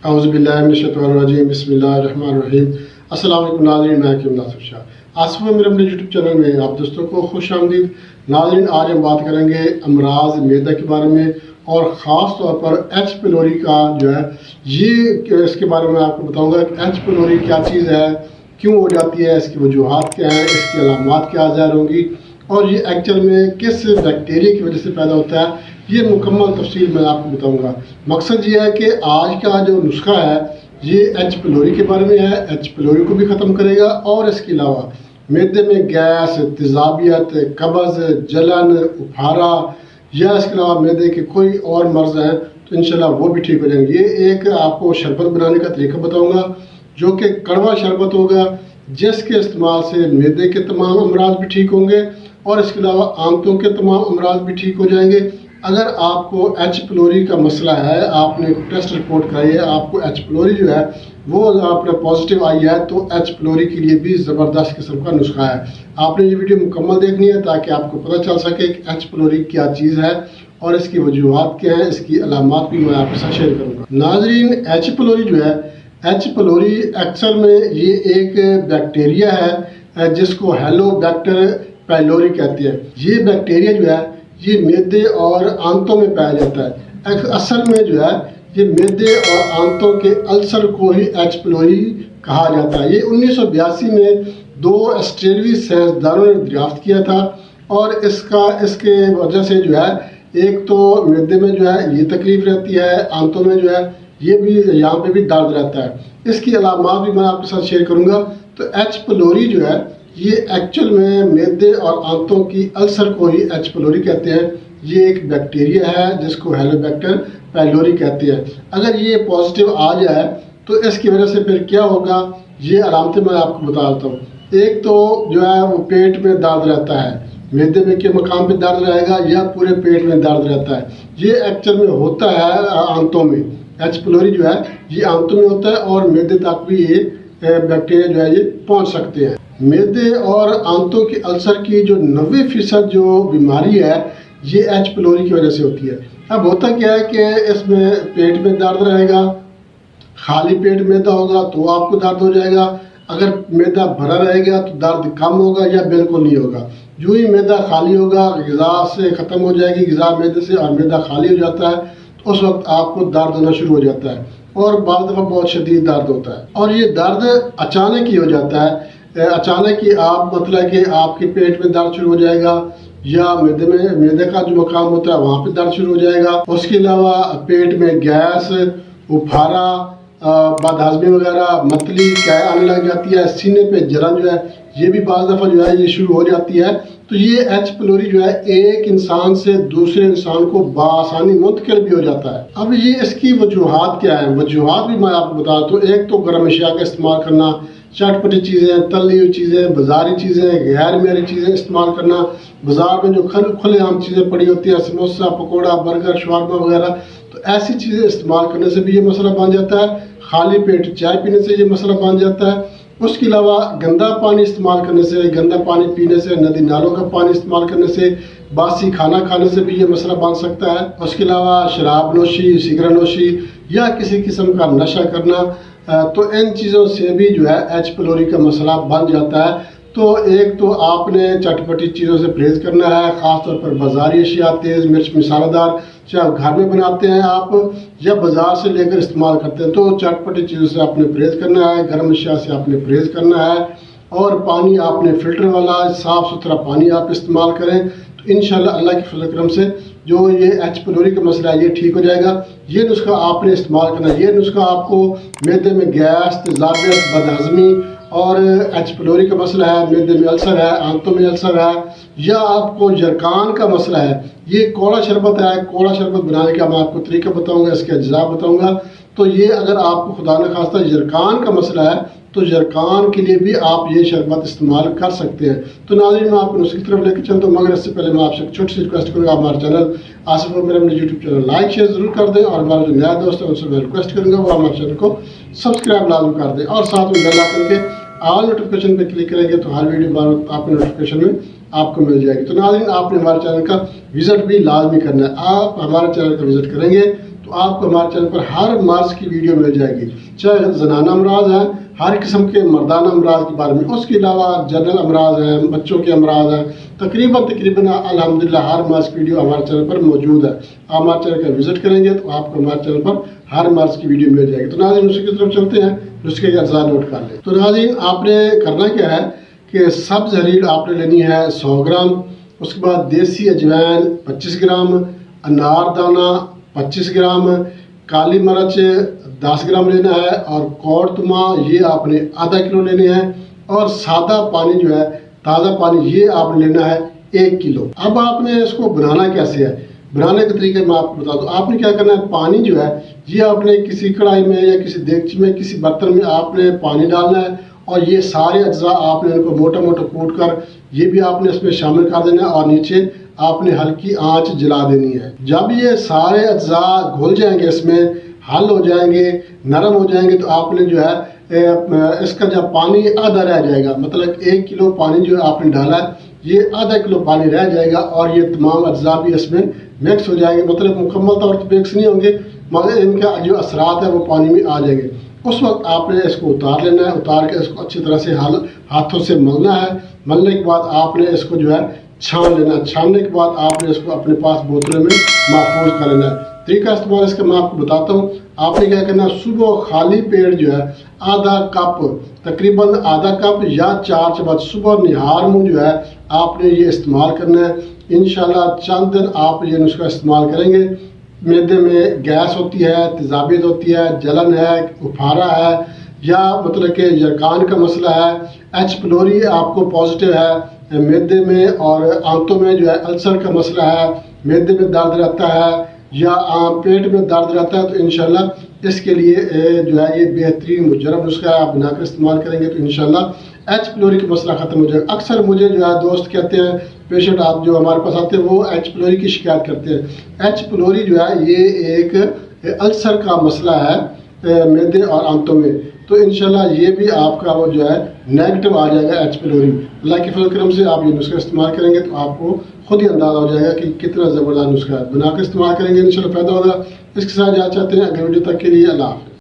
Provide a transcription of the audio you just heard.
औज़ुबिल्लाहिमिनश्शैतानिर्रजीम बिस्मिल्लाहिर्रहमानिर्रहीम। अस्सलाम वालेकुम नाज़रीन, मैं हकीम नासिर शाह। आसिफ मेरे अपने यूट्यूब चैनल में आप दोस्तों को खुश आमदीद। नाज़रीन, आज हम बात करेंगे अमराज मैदा के बारे में और ख़ास तौर पर एच पिलोरी का जो है ये इसके बारे में आपको बताऊंगा कि एच पिलोरी क्या चीज़ है, क्यों हो जाती है, इसकी वजूहात क्या हैं, इसकी अलामात क्या ज़ाहिर होंगी और ये एक्चुअल में किस बैक्टीरिया की वजह से पैदा होता है, ये मुकम्मल तफसील मैं आपको बताऊंगा। मकसद ये है कि आज का जो नुस्खा है ये एच पिलोरी के बारे में है, एच पिलोरी को भी ख़त्म करेगा और इसके अलावा मैदे में गैस, तेज़ाबियत, कब्ज़, जलन, उफारा या इसके अलावा मैदे के कोई और मर्ज़ हैं तो इंशाल्लाह वो भी ठीक हो जाएंगे। ये एक आपको शरबत बनाने का तरीका बताऊँगा जो कि कड़वा शरबत होगा, जिसके इस्तेमाल से मैदे के तमाम अमराज भी ठीक होंगे और इसके अलावा आंतों के तमाम अमराज भी ठीक हो जाएंगे। अगर आपको एच पिलोरी का मसला है, आपने टेस्ट रिपोर्ट कराई है, आपको एच पिलोरी जो है वो आपने पॉजिटिव आई है, तो एच पिलोरी के लिए भी ज़बरदस्त किस्म का नुस्खा है। आपने ये वीडियो मुकम्मल देखनी है ताकि आपको पता चल सके कि एच पिलोरी क्या चीज़ है और इसकी वजूहात क्या है, इसकी अलामात भी मैं आपके साथ शेयर करूँगा। नाजरीन, एच पिलोरी जो है, एच पिलोरी एक्चुअल में ये एक बैक्टीरिया है जिसको हेलोबैक्टर पाइलोरी कहते हैं। ये बैक्टीरिया जो है ये मैदे और आंतों में पाया जाता है। असल में जो है ये मैदे और आंतों के अल्सर को ही एच पिलोरी कहा जाता है। ये 1982 में दो ऑस्ट्रेलियाई साइंसदानों ने दरियाफ्त किया था और इसके वजह से जो है एक तो मैदे में जो है ये तकलीफ रहती है, आंतों में जो है ये भी यहाँ पे भी दर्द रहता है। इसकी अलामात भी मैं आपके साथ शेयर करूँगा। तो एच पिलोरी जो है ये एक्चुअल में मैदे और आंतों की अल्सर को ही एच पिलोरी कहते हैं। ये एक बैक्टीरिया है जिसको हेलोबैक्टर पाइलोरी कहते हैं। अगर ये पॉजिटिव आ जाए तो इसकी वजह से फिर क्या होगा, ये अलामतें मैं आपको बता देता हूँ। एक तो जो है वो पेट में दर्द रहता है, मैदे में के मकाम पे दर्द रहेगा या पूरे पेट में दर्द रहता है। ये एक्चुअल में होता है आंतों में। एच पिलोरी जो है ये आंतों में होता है और मैदे तक भी ये बैक्टीरिया जो है ये पहुँच सकते हैं। मैदे और आंतों के अल्सर की जो 90% जो बीमारी है ये एच पिलोरी की वजह से होती है। अब होता क्या है कि इसमें पेट में दर्द रहेगा, खाली पेट मैदा होगा तो आपको दर्द हो जाएगा। अगर मैदा भरा रहेगा तो दर्द कम होगा या बिल्कुल नहीं होगा। जो ही मैदा खाली होगा, ग़िज़ा से ख़त्म हो जाएगी, ग़िज़ा मैदे से, और मैदा खाली हो जाता है तो उस वक्त आपको दर्द होना शुरू हो जाता है और बाद दफ़ा बहुत शदीद दर्द होता है। और ये दर्द अचानक ही हो जाता है। अचानक ही आप मतलब कि आपके पेट में दर्द शुरू हो जाएगा या मैदे का जो मकाम होता है वहाँ पे दर्द शुरू हो जाएगा। उसके अलावा पेट में गैस, उफारा, बदहज़मी वगैरह, मतली क्या आने लग जाती है। सीने पे जलन जो है ये भी बाज़ दफ़ा जो है ये शुरू हो जाती है। तो ये एच पिलोरी जो है एक इंसान से दूसरे इंसान को बआसानी मुंतकिल भी हो जाता है। अब ये इसकी वजूहात क्या है, वजूहात भी मैं आपको बता दूँ। एक तो गर्म अशिया का इस्तेमाल करना, चटपटी चीज़ें, तली हुई चीज़ें, बाज़ारी चीज़ें, गैर मेरी चीज़ें इस्तेमाल करना। बाज़ार में जो खुलेआम चीज़ें पड़ी होती है, समोसा, पकौड़ा, बर्गर, शवारमा वगैरह, तो ऐसी चीज़ें इस्तेमाल करने से भी ये मसला बन जाता है। खाली पेट चाय पीने से ये मसला बन जाता है। उसके अलावा गंदा पानी इस्तेमाल करने से, गंदा पानी पीने से, नदी नालों का पानी इस्तेमाल करने से, बासी खाना खाने से भी ये मसला बन सकता है। उसके अलावा शराब नोशी, सिगरेट नोशी या किसी किस्म का नशा करना, तो इन चीज़ों से भी जो है एच पिलोरी का मसला बन जाता है। तो एक तो आपने चटपटी चीज़ों से परहेज़ करना है, ख़ास तौर पर बाज़ारी अशिया, तेज़ मिर्च मसालेदार, चाहे घर में बनाते हैं आप या बाज़ार से लेकर इस्तेमाल करते हैं, तो चटपटी चीज़ों से आपने परहेज़ करना है। गर्म अशिया से आपने परहेज़ करना है और पानी आपने फ़िल्टर वाला साफ़ सुथरा पानी आप इस्तेमाल करें। तो इंशाल्लाह अल्लाह के फज़ल करम से जो ये एच पिलोरी का मसला है ये ठीक हो जाएगा। ये नुस्खा आपने इस्तेमाल करना है। ये नुस्खा आपको मैदे में गैस, तेज़ाबियत, बदहज़मी और एच पिलोरी का मसला है, मैदे में अल्सर है, आंतों में अल्सर है, या आपको जरकान का मसला है, ये कोड़ा शरबत है। कोड़ा शरबत बनाने का मैं आपको तरीका बताऊंगा, इसके अज्जा बताऊंगा। तो ये अगर आपको खुदा न खास्ता जरकान का मसला है तो जरकान के लिए भी आप ये शरबत इस्तेमाल कर सकते हैं। तो नाज़रीन, मैं आपको नुस्खे की तरफ लेकर चलता हूँ, मगर इससे पहले मैं आपसे छोटी सी रिक्वेस्ट करूँगा, हमारे चैनल आसिफ मेरे अपने यूट्यूब चैनल लाइक शेयर ज़रूर कर दें और हमारे जो नया दोस्त है उनसे मैं रिक्वेस्ट करूँगा वो हमारे चैनल को सब्सक्राइब लाजम कर दें और साथ में बेल आइकन के ऑल नोटिफिकेशन पे क्लिक करेंगे तो हर वीडियो बार आपके नोटिफिकेशन में आपको मिल जाएगी। तो नाज़रीन, आपने हमारे चैनल का विज़िट भी लाजमी करना है। आप हमारे चैनल का विज़िट करेंगे تو آپ کو ہمارے چینل پر ہر مرض کی ویڈیو مل جائے گی، چاہے زنانہ امراض ہیں، ہر قسم کے مردانہ امراض کے بارے میں، اس کے علاوہ جنرل امراض ہیں، بچوں کے امراض ہیں، تقریباً الحمدللہ ہر مرض کی ویڈیو ہمارے چینل پر موجود ہے۔ آپ ہمارے چینل کا وزٹ کریں گے تو آپ کو ہمارے چینل پر ہر مرض کی ویڈیو مل جائے گی۔ تو ناظرین نسخے کی طرف چلتے ہیں، نسخے کے اجزاء نوٹ کر لیں۔ تو ناظرین آپ نے کرنا کیا ہے کہ سبز ہریڑ آپ نے لینی ہے 100 گرام، اس کے بعد دیسی اجوائن 25 گرام، انار دانہ 25 گرام، کالی مرچ 10 گرام لینا ہے، اور کوڑ تما یہ آپ نے آدھا کلو لینے ہیں، اور سادہ پانی جو ہے تازہ پانی یہ آپ نے لینا ہے 1 کلو۔ اب آپ نے اس کو بنانا کیسے ہے، بنانے کے طریقے میں آپ کو بتا دوں۔ آپ نے کیا کرنا ہے، پانی جو ہے یہ آپ نے کسی کڑھائی میں یا کسی دیگچی میں کسی برتن میں آپ نے پانی ڈالنا ہے، اور یہ سارے اجزاء آپ نے ان کو موٹا موٹا کوٹ کر یہ بھی آپ نے اس میں شامل کر دینا ہے، اور نیچے آپ نے ہلکی آنچ جلا دینی ہے۔ جب یہ سارے اجزاء گھل جائیں گے، اس میں حل ہو جائیں گے، نرم ہو جائیں گے، تو آپ نے جو ہے اس کا جب پانی آدھا رہ جائے گا، مطلب 1 کلو پانی جو آپ نے ڈالا ہے یہ آدھا کلو پانی رہ جائے گا، اور یہ تمام اجزاء بھی اس میں مکس ہو جائیں گے، مطلب مکمل طور پر مکس نہیں ہوں گے مگر ان کا جو اثرات ہے وہ پانی میں آ جائیں گے۔ اس وقت آپ نے اس کو اتار لینا ہے، اتار کے اس کو اچھی طرح سے ہاتھوں سے ملنا ہے۔ ملنے کے بعد آپ نے اس کو جو ہے چھان لینا ہے، چھاننے کے بعد آپ نے اس کو اپنے پاس بوتلوں میں محفوظ کر لینا ہے۔ طریقہ استعمال اس کا میں آپ کو بتاتا ہوں۔ آپ نے کیا کرنا ہے، صبح خالی پیٹ جو ہے آدھا کپ، تقریباً آدھا کپ یا 4 چمچ صبح نہار منہ جو ہے آپ نے یہ استعمال کرنا ہے۔ انشاءاللہ چند دن آپ یہ نسخہ استعمال کریں گے، معدے میں گیس ہوتی ہے، تیزابیت ہوتی ہے، جلن ہے، افارہ ہے، یا مطلب کہ یرقان کا مسئلہ ہے، ایچ پلوری آپ کو پازیٹیو ہے معدے میں، اور آنتوں میں جو ہے السر کا مسئلہ ہے، معدے میں درد رہتا ہے یا پیٹ میں درد رہتا ہے، تو انشاءاللہ اس کے لیے جو ہے یہ بہترین مجرب نسخہ ہے۔ آپ بنا کر استعمال کریں گے تو انشاءاللہ ایچ پلوری کا مسئلہ ختم ہو جائے گا۔ اکثر مجھے جو ہے دوست کہتے ہیں، پیشنٹ آپ جو ہمارے پاس آتے ہیں وہ ایچ پلوری کی شکایت کرتے ہیں۔ ایچ پلوری جو ہے یہ ایک السر کا مسئلہ ہے معدے اور آنتوں میں، تو انشاءاللہ یہ بھی آپ کا وہ جو ہے نیگیٹو آ جائے گا ایچ پلوری۔ اللہ کے فضل و کرم سے آپ یہ نسخہ استعمال کریں گے تو آپ کو خود ہی اندازہ ہو جائے گا کہ کتنا زبردست نسخہ ہے۔ بنا کے استعمال کریں گے انشاءاللہ فائدہ ہوگا۔ اس کے ساتھ جا چاہتے ہیں اگلے ویڈیو تک کے لیے اللہ حافظ۔